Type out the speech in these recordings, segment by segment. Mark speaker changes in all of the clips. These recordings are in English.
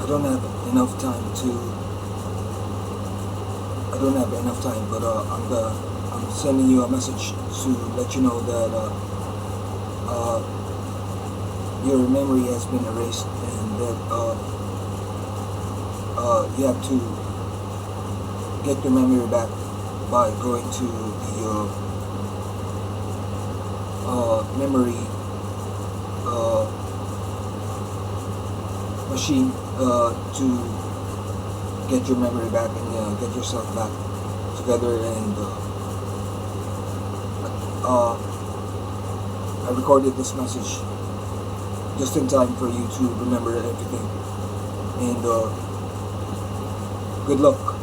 Speaker 1: don't have enough time to. I don't have enough time, but I'm sending you a message to let you know that your memory has been erased, and that you have to get your memory back by going to the memory machine to get your memory back and get yourself back together. And I recorded this message just in time for you to remember everything. And good luck.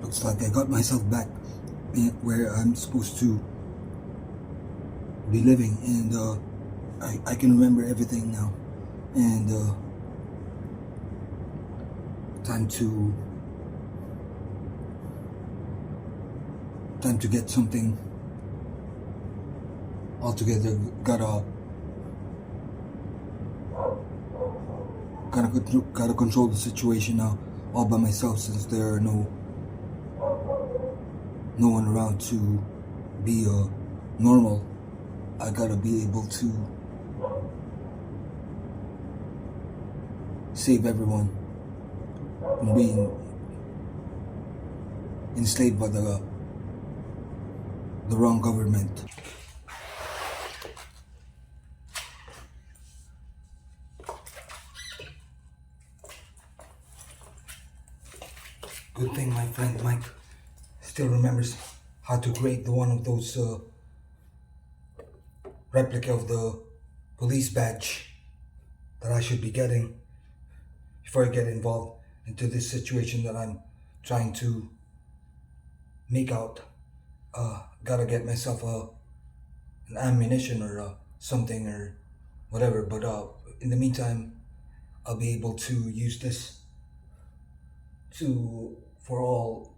Speaker 1: Looks like I got myself back where I'm supposed to be living, and I can remember everything now. And time to get something all together. Gotta control the situation now all by myself, since there are no one around to be normal. I gotta be able to save everyone from being enslaved by the wrong government. Good thing my friend Mike still remembers how to create one of those replica of the police badge that I should be getting before I get involved into this situation that I'm trying to make out. Gotta get myself an ammunition or something or whatever, but in the meantime I'll be able to use this for all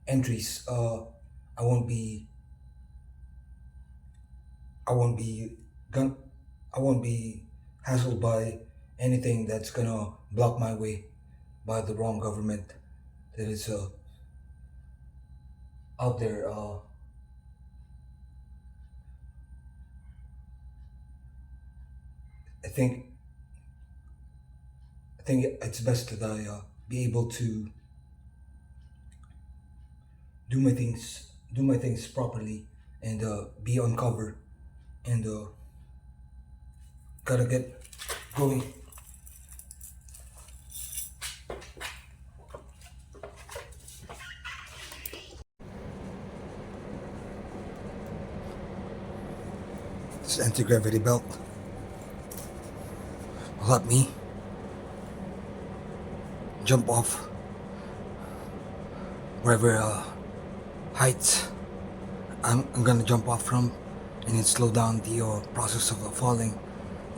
Speaker 1: entries. I won't be hassled by anything that's gonna block my way by the wrong government that is out there. I think it's best that I be able to do my things properly and be on cover, and gotta get going. This anti-gravity belt will help me jump off wherever heights I'm gonna jump off from, and it slow down the process of falling,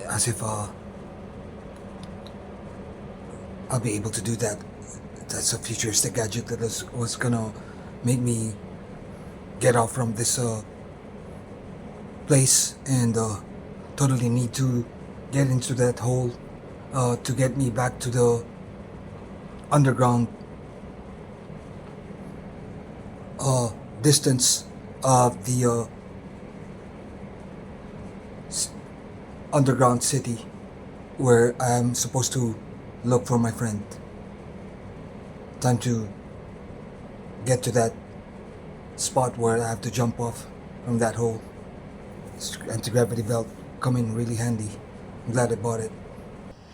Speaker 1: as if I'll be able to do that. That's a futuristic gadget that was gonna make me get out from this place, and totally need to get into that hole to get me back to the underground distance of the underground city where I'm supposed to look for my friend. Time to get to that spot where I have to jump off from that hole. This anti-gravity belt come in really handy. I'm glad I bought it.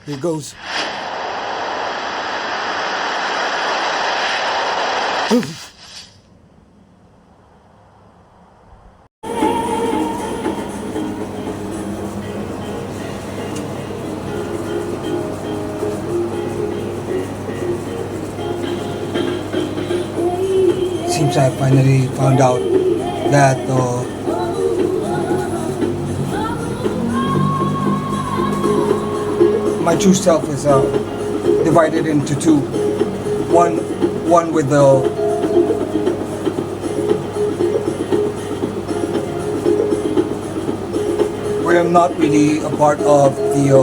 Speaker 1: Here goes. Seems I finally found out that my true self is divided into two. One with the I am not really a part of the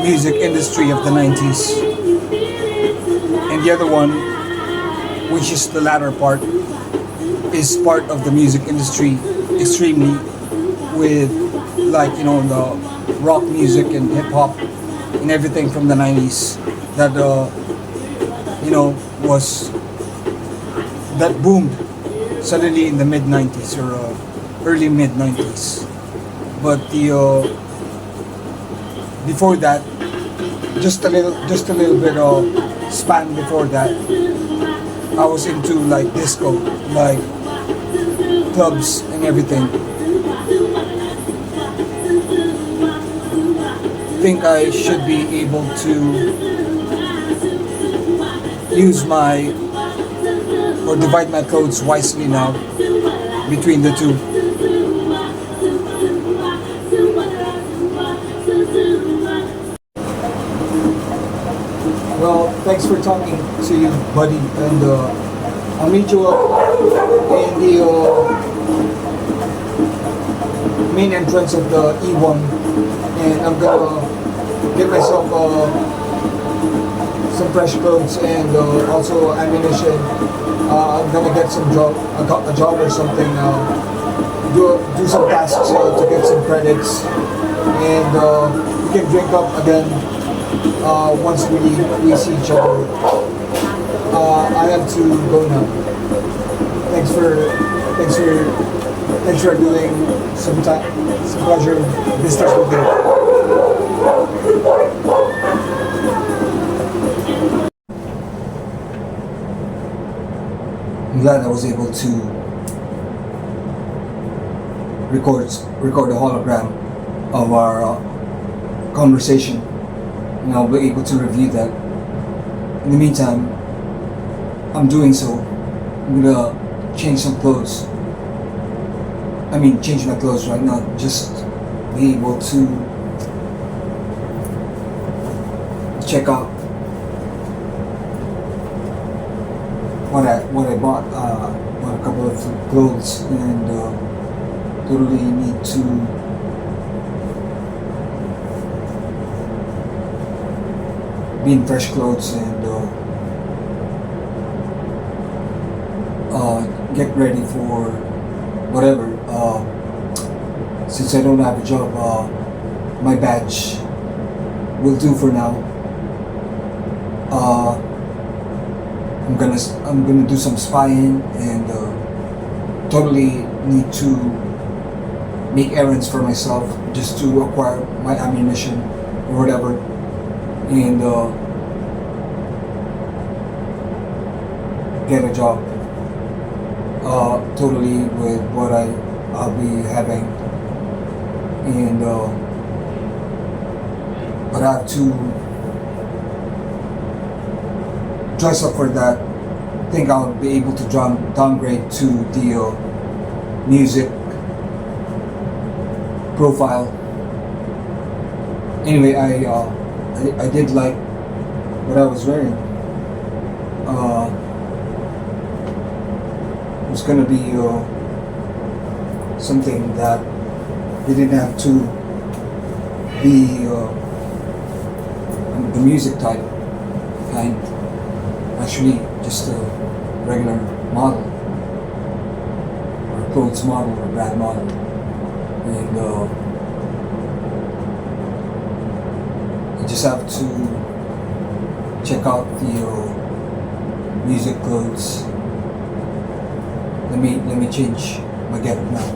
Speaker 1: music industry of the 90s. And the other one, which is the latter part, is part of the music industry extremely, with, like, the rock music and hip hop and everything from the 90s that was that boomed suddenly in the mid 90s or early mid 90s. But the before that, just a little bit of span before that, I was into like disco, like clubs and everything. I think I should be able to use my or divide my clothes wisely now between the two. Well, thanks for talking to you, buddy, and I'll meet you up in the main entrance of the E1, and I'm gonna get myself some fresh clothes and also ammunition. I'm gonna get some a job or something. Do some tasks to get some credits, and we can drink up again once we see each other. I have to go now. Thanks for doing some pleasure business with me. I'm glad I was able to record a hologram of our conversation, and I'll be able to review that. In the meantime, I'm doing so. I'm gonna change some clothes. Change my clothes right now. Just be able to check out what I bought. Bought a couple of clothes, and totally need to be in fresh clothes and get ready for whatever. Since I don't have a job, my badge will do for now. I'm gonna do some spying and totally need to make errands for myself just to acquire my ammunition or whatever, and get a job. Totally with what I'll be having, and but I have to dress up for that. I think I'll be able to downgrade to the music profile. Anyway, I did like what I was wearing. It was gonna be something that didn't have to be the music type kind. Actually, just a regular model, or clothes model, or brand model, and you just have to check out the music clothes. Let me change my getup now.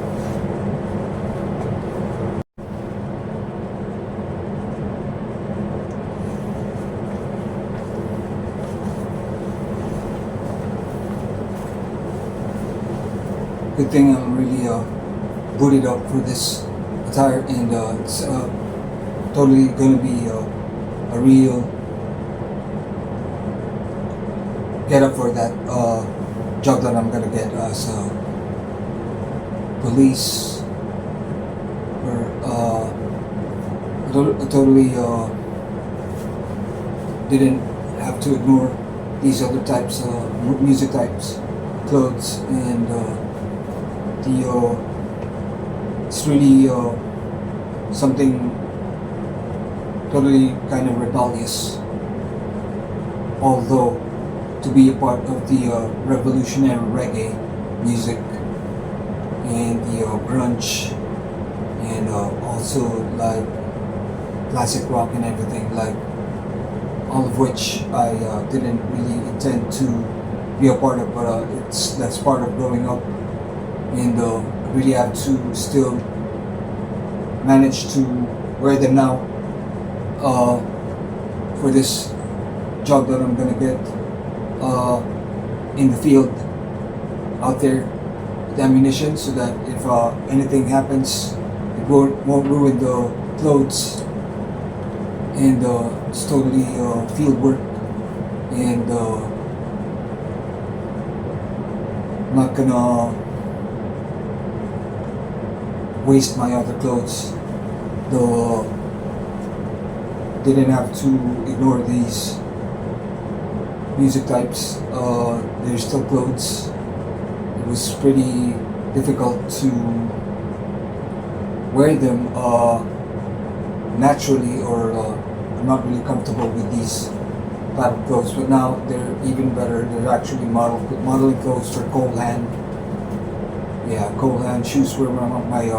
Speaker 1: Good thing I'm really booted up for this attire, and it's totally gonna be a real getup for that job that I'm gonna get as a police, or I totally didn't have to ignore these other types of music types, clothes, and the It's really something totally kind of rebellious. Although to be a part of the revolutionary reggae music and the grunge and also like classic rock and everything, like all of which I didn't really intend to be a part of, but that's part of growing up, and really have to still manage to wear them now for this job that I'm gonna get in the field out there with ammunition, so that if anything happens, it won't ruin the clothes, and it's totally field work, and not gonna waste my other clothes, though didn't have to ignore these music types. They're still clothes. It was pretty difficult to wear them naturally, or I'm not really comfortable with these type of clothes, but now they're even better. They're actually modeling clothes for Cole Hand. Yeah, Cole Hand shoes were my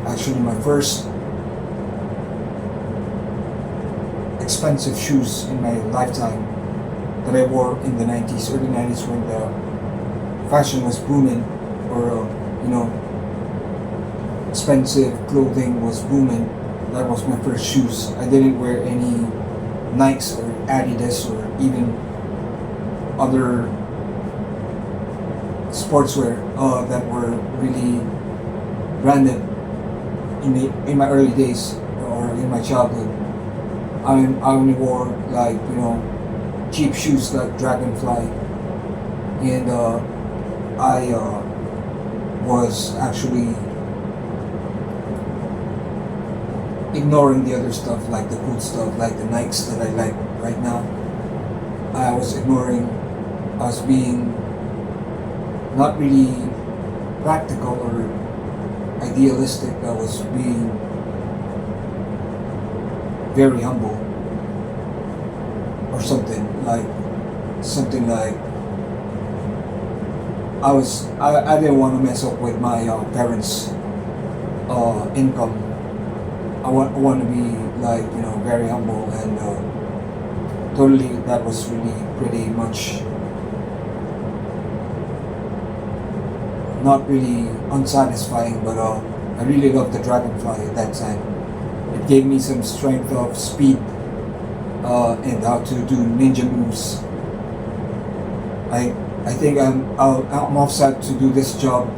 Speaker 1: actually my first expensive shoes in my lifetime that I wore in the 90s, early 90s, when the fashion was booming, or expensive clothing was booming. That was my first shoes. I didn't wear any Nikes or Adidas or even other sportswear that were really branded in my early days or in my childhood. I only wore like cheap shoes like Dragonfly, and I was actually ignoring the other stuff, like the cool stuff, like the Nikes that I like right now. I was ignoring. I was being not really practical or idealistic. I was being very humble, or something like I didn't want to mess up with my parents' income. I want to be like very humble, and totally that was really pretty much not really unsatisfying, but I really loved the Dragonfly at that time. It gave me some strength of speed and how to do ninja moves. I think I'm offset to do this job.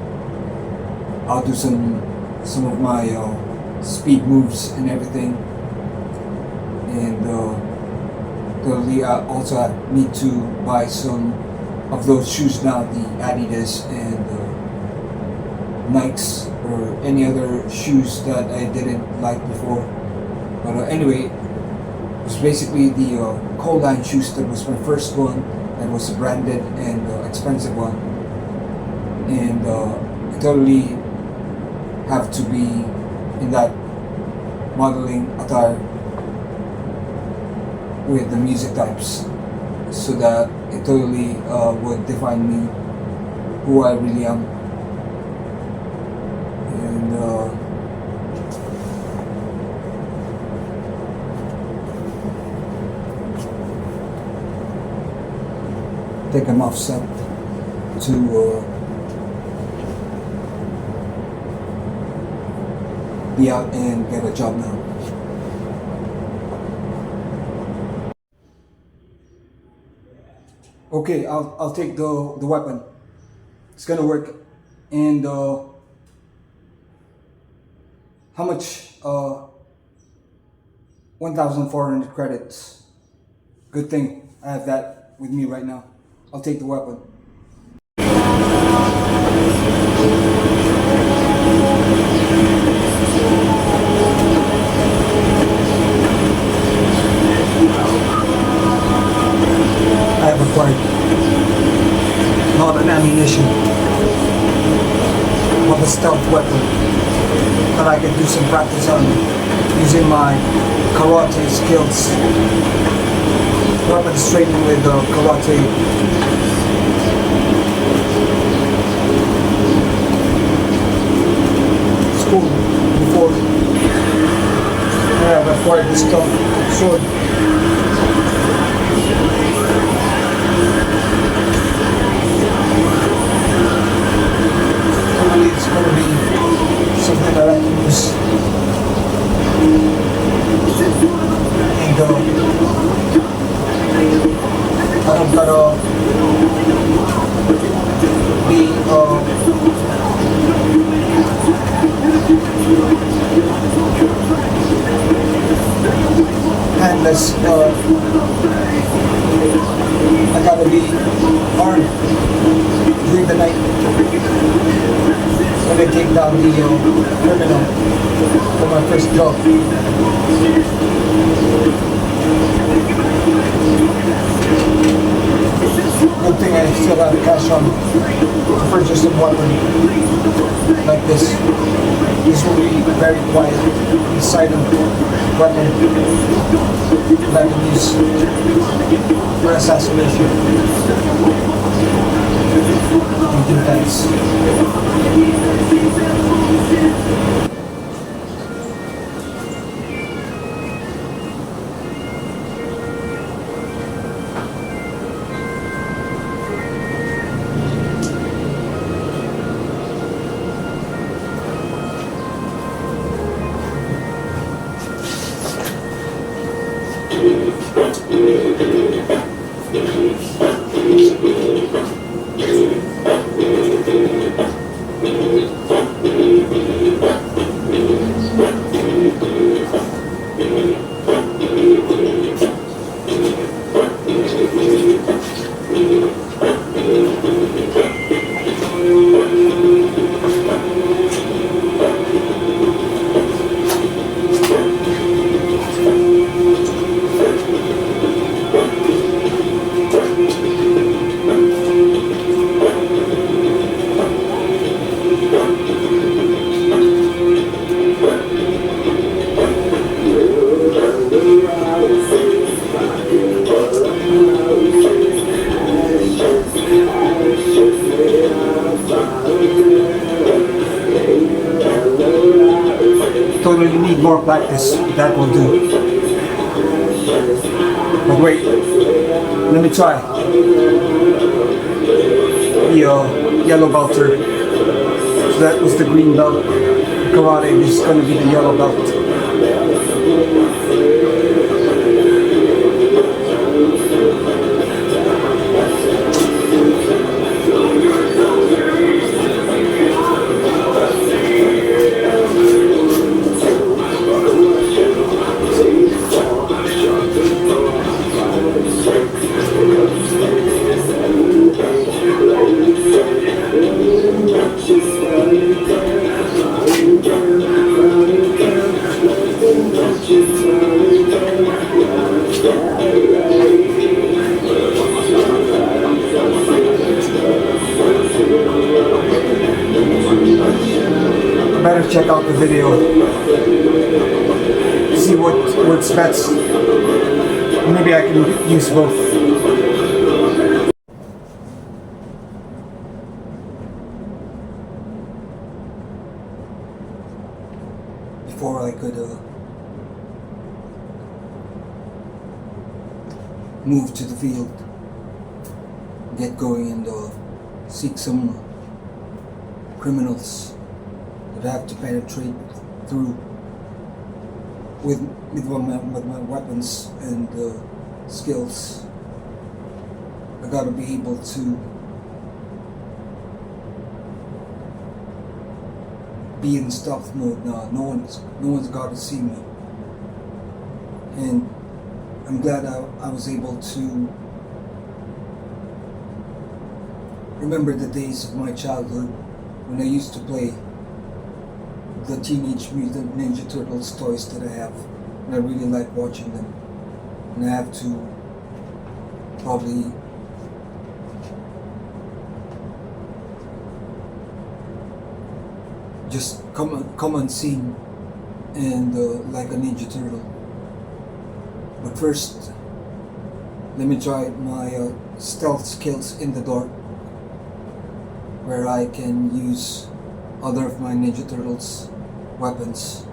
Speaker 1: I'll do some of my speed moves and everything, and totally I also need to buy some of those shoes now, the Adidas and Nikes or any other shoes that I didn't like before. But anyway, it was basically the Cole Line shoes that was my first one. That was a branded and expensive one, and I totally have to be in that modeling attire with the music types, so that it totally would define me, who I really am. And I think I'm offset to be out and get a job now. Okay, I'll take the weapon. It's gonna work. And how much? 1,400 credits. Good thing I have that with me right now. I'll take the weapon. I have acquired not an ammunition, but a stealth weapon. that I can do some practice on using my karate skills. Weapons training with karate. School before I acquired this sword. Hopefully it's going to be something that I can use. And I don't gotta be handless. I gotta be armed during the night when I take down the criminal for my first job. Good thing I still have cash on to purchase a weapon like this. This will be very quiet and silent weapon that I can use for assassination and defense. Totally need more practice, that will do. But wait, let me try the yellow belter. So that was the green belt karate, this is going to be the yellow belt. Better check out the video, see what works best. Maybe I can use both. Before I could move to the field, get going and seek some criminals that I have to penetrate through with my weapons and skills. I gotta be able to be in stealth mode now. No one's gotta see me, and I'm glad I was able to remember the days of my childhood when I used to play the Teenage Mutant Ninja Turtles toys that I have, and I really like watching them. And I have to probably just come unseen and like a ninja turtle. But first, let me try my stealth skills in the dark, where I can use other of my Ninja Turtles weapons.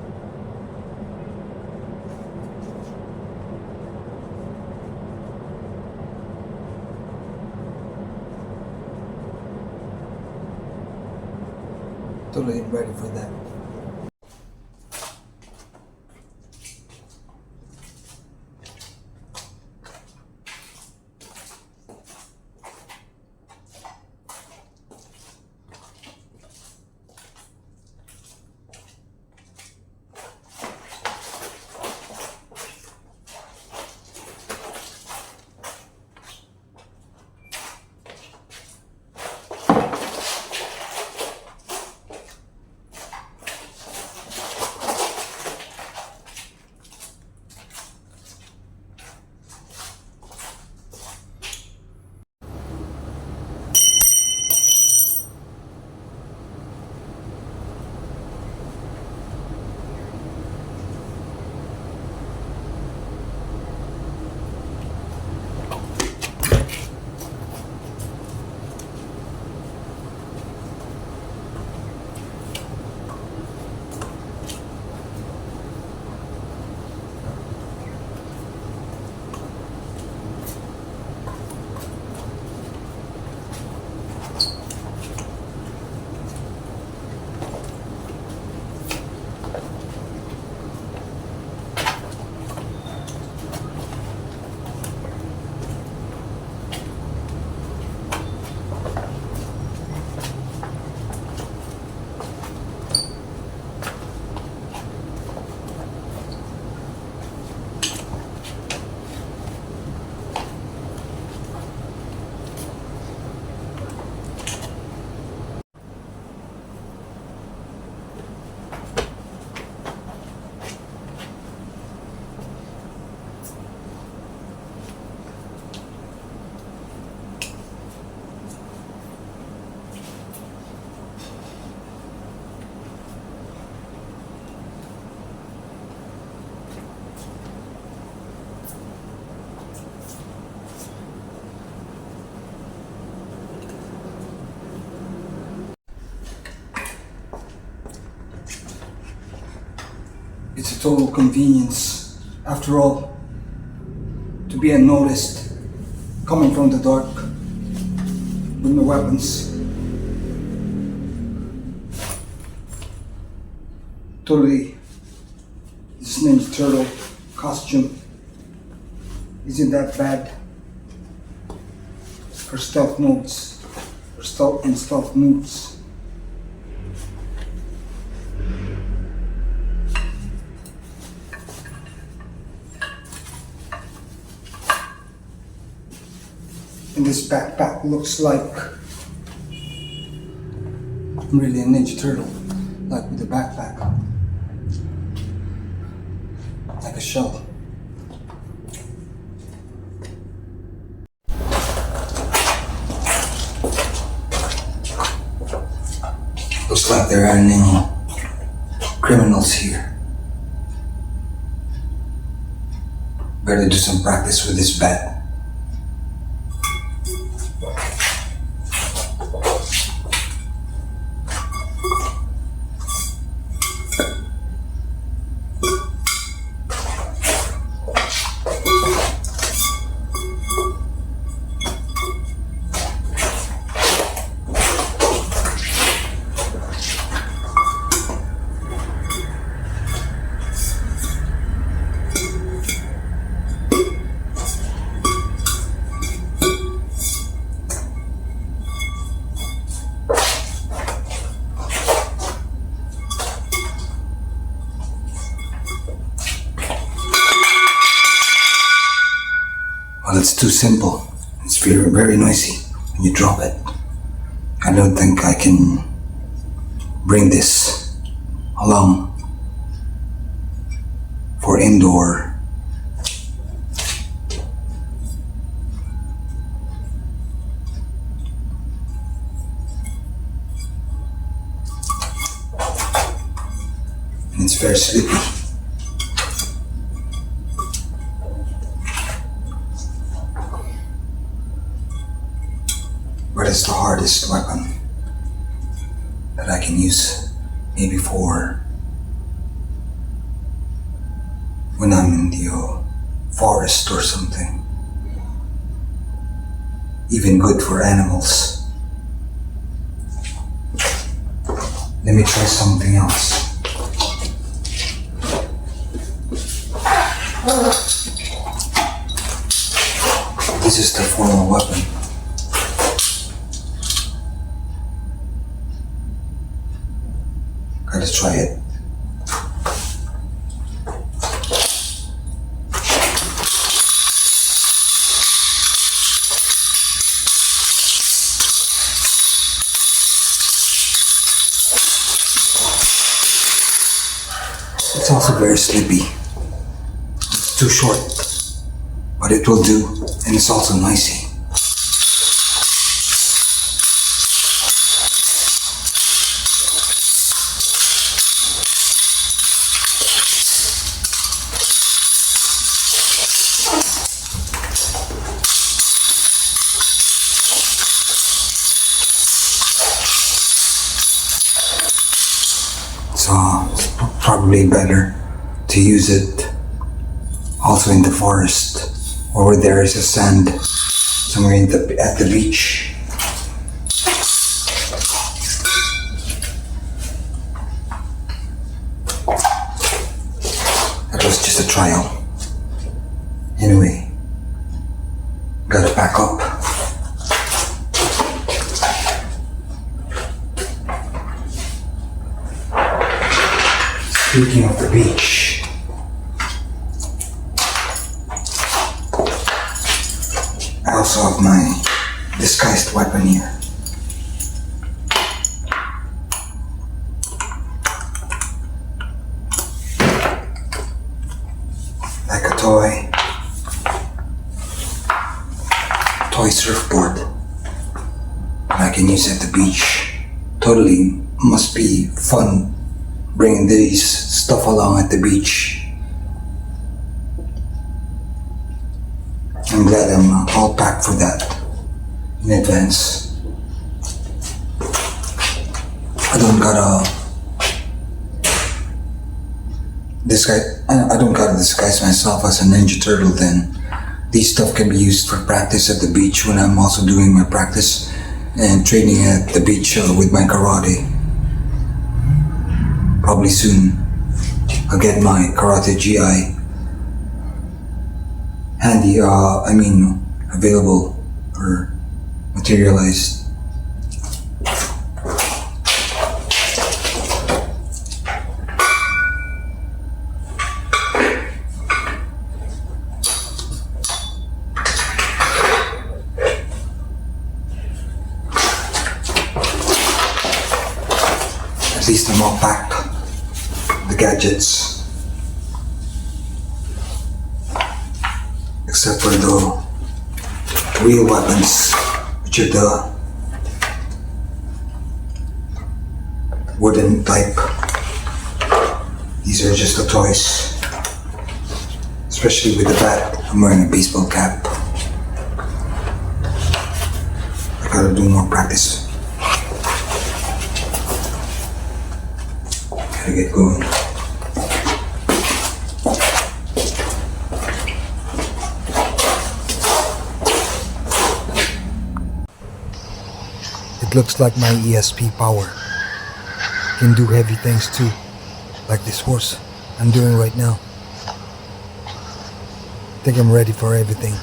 Speaker 1: Totally ready for that. It's a total convenience, after all, to be unnoticed, coming from the dark with my weapons. Totally, this Ninja Turtle costume isn't that bad for stealth modes, for stealth moves. And this backpack looks like I'm really a Ninja Turtle, like with a backpack, like a shell. Looks like there aren't any criminals here. Better do some practice with this bat. Well, it's too simple. It's very, very noisy when you drop it. I don't think I can bring this along for indoor. It's very sleepy. But it's the hardest weapon that I can use, maybe for when I'm in the forest or something. Even good for animals. Let me try something else. This is the formal weapon. Gotta try it. It's also very sleepy. It's too short, but it will do, and it's also nicey. So it's probably better to use it also in the forest or where there is a sand somewhere at the beach. That was just a trial. Anyway, gotta pack up. Speaking of the beach, I also have my disguised weapon here. Like a toy surfboard that I can use at the beach. Totally must be fun bringing these stuff along at the beach. I'm glad I'm all packed for that in advance. I don't gotta disguise myself as a Ninja Turtle then. These stuff can be used for practice at the beach when I'm also doing my practice and training at the beach with my karate. Probably soon I'll get my karate GI handy, available or materialized. At least I'm all packed. The gadgets, except for the real weapons, which are the wooden type. These are just the toys, especially with the bat. I'm wearing a baseball cap. I gotta do more practice. Gotta get going. It looks like my ESP power can do heavy things too, like this horse I'm doing right now. I think I'm ready for everything.